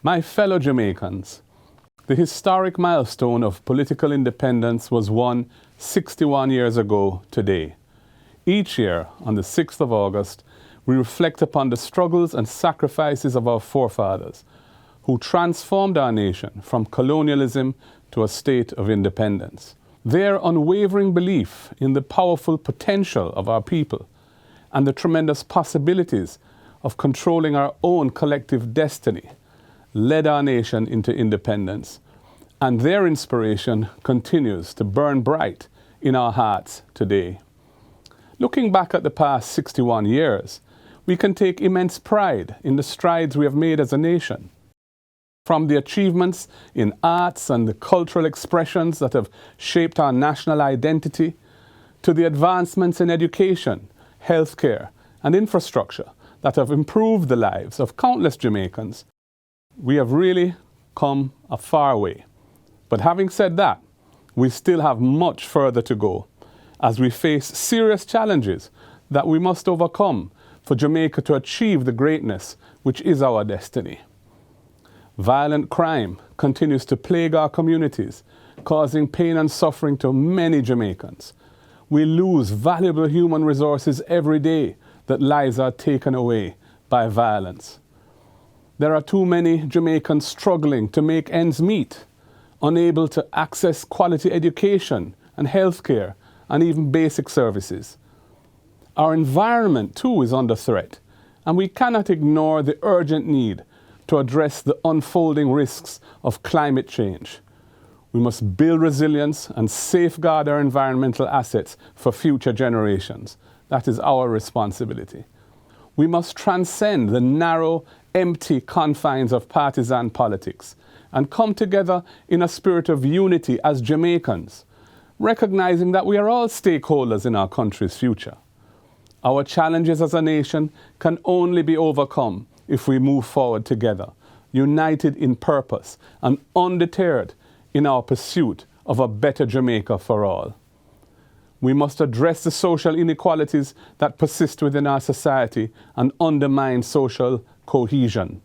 My fellow Jamaicans, the historic milestone of political independence was won 61 years ago today. Each year, on the 6th of August, we reflect upon the struggles and sacrifices of our forefathers, who transformed our nation from colonialism to a state of independence. Their unwavering belief in the powerful potential of our people and the tremendous possibilities of controlling our own collective destiny led our nation into independence, and their inspiration continues to burn bright in our hearts today. Looking back at the past 61 years, we can take immense pride in the strides we have made as a nation. From the achievements in arts and the cultural expressions that have shaped our national identity, to the advancements in education, healthcare, and infrastructure that have improved the lives of countless Jamaicans, we have really come a far way. But having said that, we still have much further to go as we face serious challenges that we must overcome for Jamaica to achieve the greatness which is our destiny. Violent crime continues to plague our communities, causing pain and suffering to many Jamaicans. We lose valuable human resources every day that lives are taken away by violence. There are too many Jamaicans struggling to make ends meet, unable to access quality education and healthcare and even basic services. Our environment too is under threat, and we cannot ignore the urgent need to address the unfolding risks of climate change. We must build resilience and safeguard our environmental assets for future generations. That is our responsibility. We must transcend the narrow, empty confines of partisan politics and come together in a spirit of unity as Jamaicans, recognizing that we are all stakeholders in our country's future. Our challenges as a nation can only be overcome if we move forward together, united in purpose and undeterred in our pursuit of a better Jamaica for all. We must address the social inequalities that persist within our society and undermine social cohesion.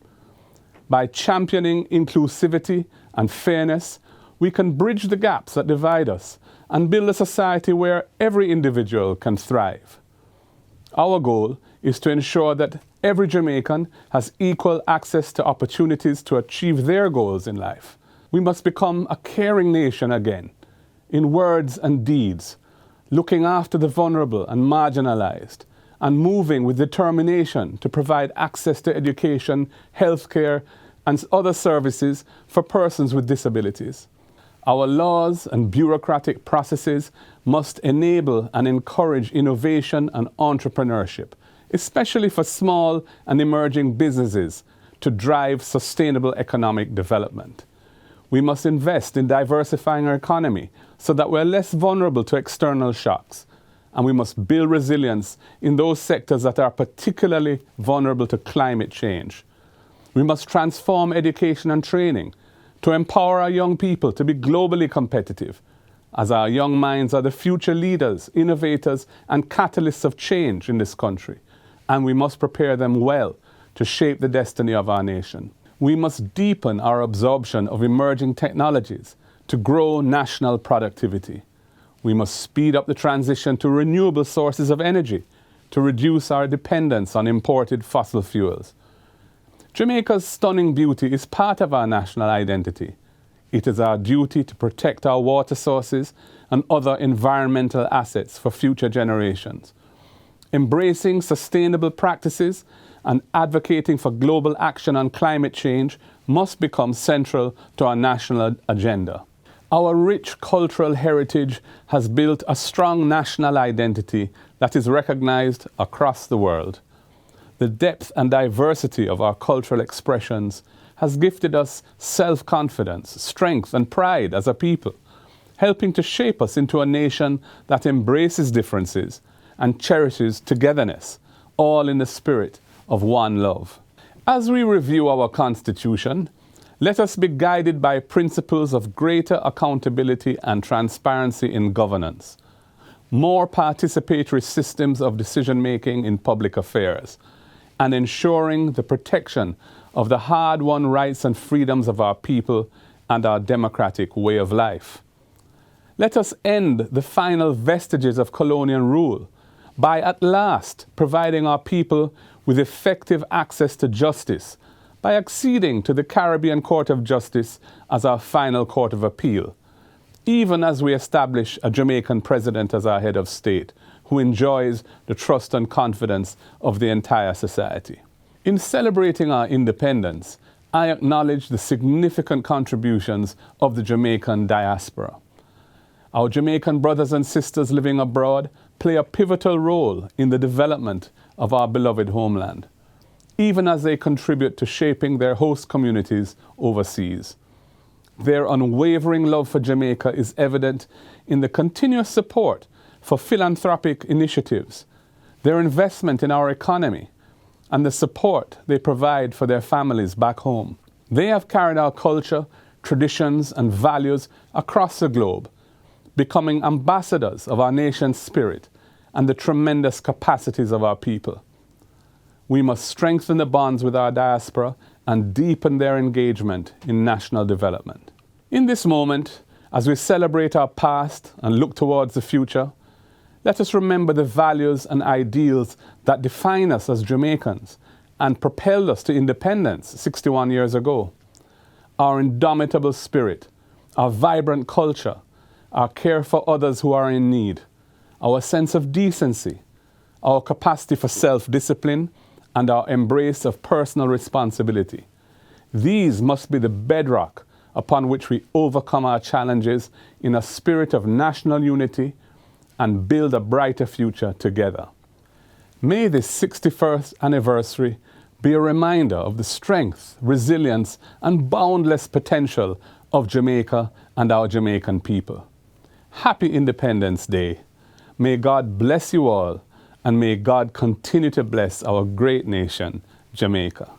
By championing inclusivity and fairness, we can bridge the gaps that divide us and build a society where every individual can thrive. Our goal is to ensure that every Jamaican has equal access to opportunities to achieve their goals in life. We must become a caring nation again, in words and deeds, looking after the vulnerable and marginalized, and moving with determination to provide access to education, healthcare, and other services for persons with disabilities. Our laws and bureaucratic processes must enable and encourage innovation and entrepreneurship, especially for small and emerging businesses, to drive sustainable economic development. We must invest in diversifying our economy so that we're less vulnerable to external shocks, and we must build resilience in those sectors that are particularly vulnerable to climate change. We must transform education and training to empower our young people to be globally competitive, as our young minds are the future leaders, innovators, and catalysts of change in this country, and we must prepare them well to shape the destiny of our nation. We must deepen our absorption of emerging technologies to grow national productivity. We must speed up the transition to renewable sources of energy to reduce our dependence on imported fossil fuels. Jamaica's stunning beauty is part of our national identity. It is our duty to protect our water sources and other environmental assets for future generations. Embracing sustainable practices and advocating for global action on climate change must become central to our national agenda. Our rich cultural heritage has built a strong national identity that is recognized across the world. The depth and diversity of our cultural expressions has gifted us self-confidence, strength, and pride as a people, helping to shape us into a nation that embraces differences and cherishes togetherness, all in the spirit of one love. As we review our Constitution, let us be guided by principles of greater accountability and transparency in governance, more participatory systems of decision-making in public affairs, and ensuring the protection of the hard-won rights and freedoms of our people and our democratic way of life. Let us end the final vestiges of colonial rule by at last providing our people with effective access to justice, by acceding to the Caribbean Court of Justice as our final court of appeal, even as we establish a Jamaican president as our head of state, who enjoys the trust and confidence of the entire society. In celebrating our independence, I acknowledge the significant contributions of the Jamaican diaspora. Our Jamaican brothers and sisters living abroad play a pivotal role in the development of our beloved homeland, even as they contribute to shaping their host communities overseas. Their unwavering love for Jamaica is evident in the continuous support for philanthropic initiatives, their investment in our economy, and the support they provide for their families back home. They have carried our culture, traditions, and values across the globe, becoming ambassadors of our nation's spirit and the tremendous capacities of our people. We must strengthen the bonds with our diaspora and deepen their engagement in national development. In this moment, as we celebrate our past and look towards the future, let us remember the values and ideals that define us as Jamaicans and propelled us to independence 61 years ago. Our indomitable spirit, our vibrant culture, our care for others who are in need, our sense of decency, our capacity for self-discipline, and our embrace of personal responsibility. These must be the bedrock upon which we overcome our challenges in a spirit of national unity and build a brighter future together. May this 61st anniversary be a reminder of the strength, resilience, and boundless potential of Jamaica and our Jamaican people. Happy Independence Day. May God bless you all, and may God continue to bless our great nation, Jamaica.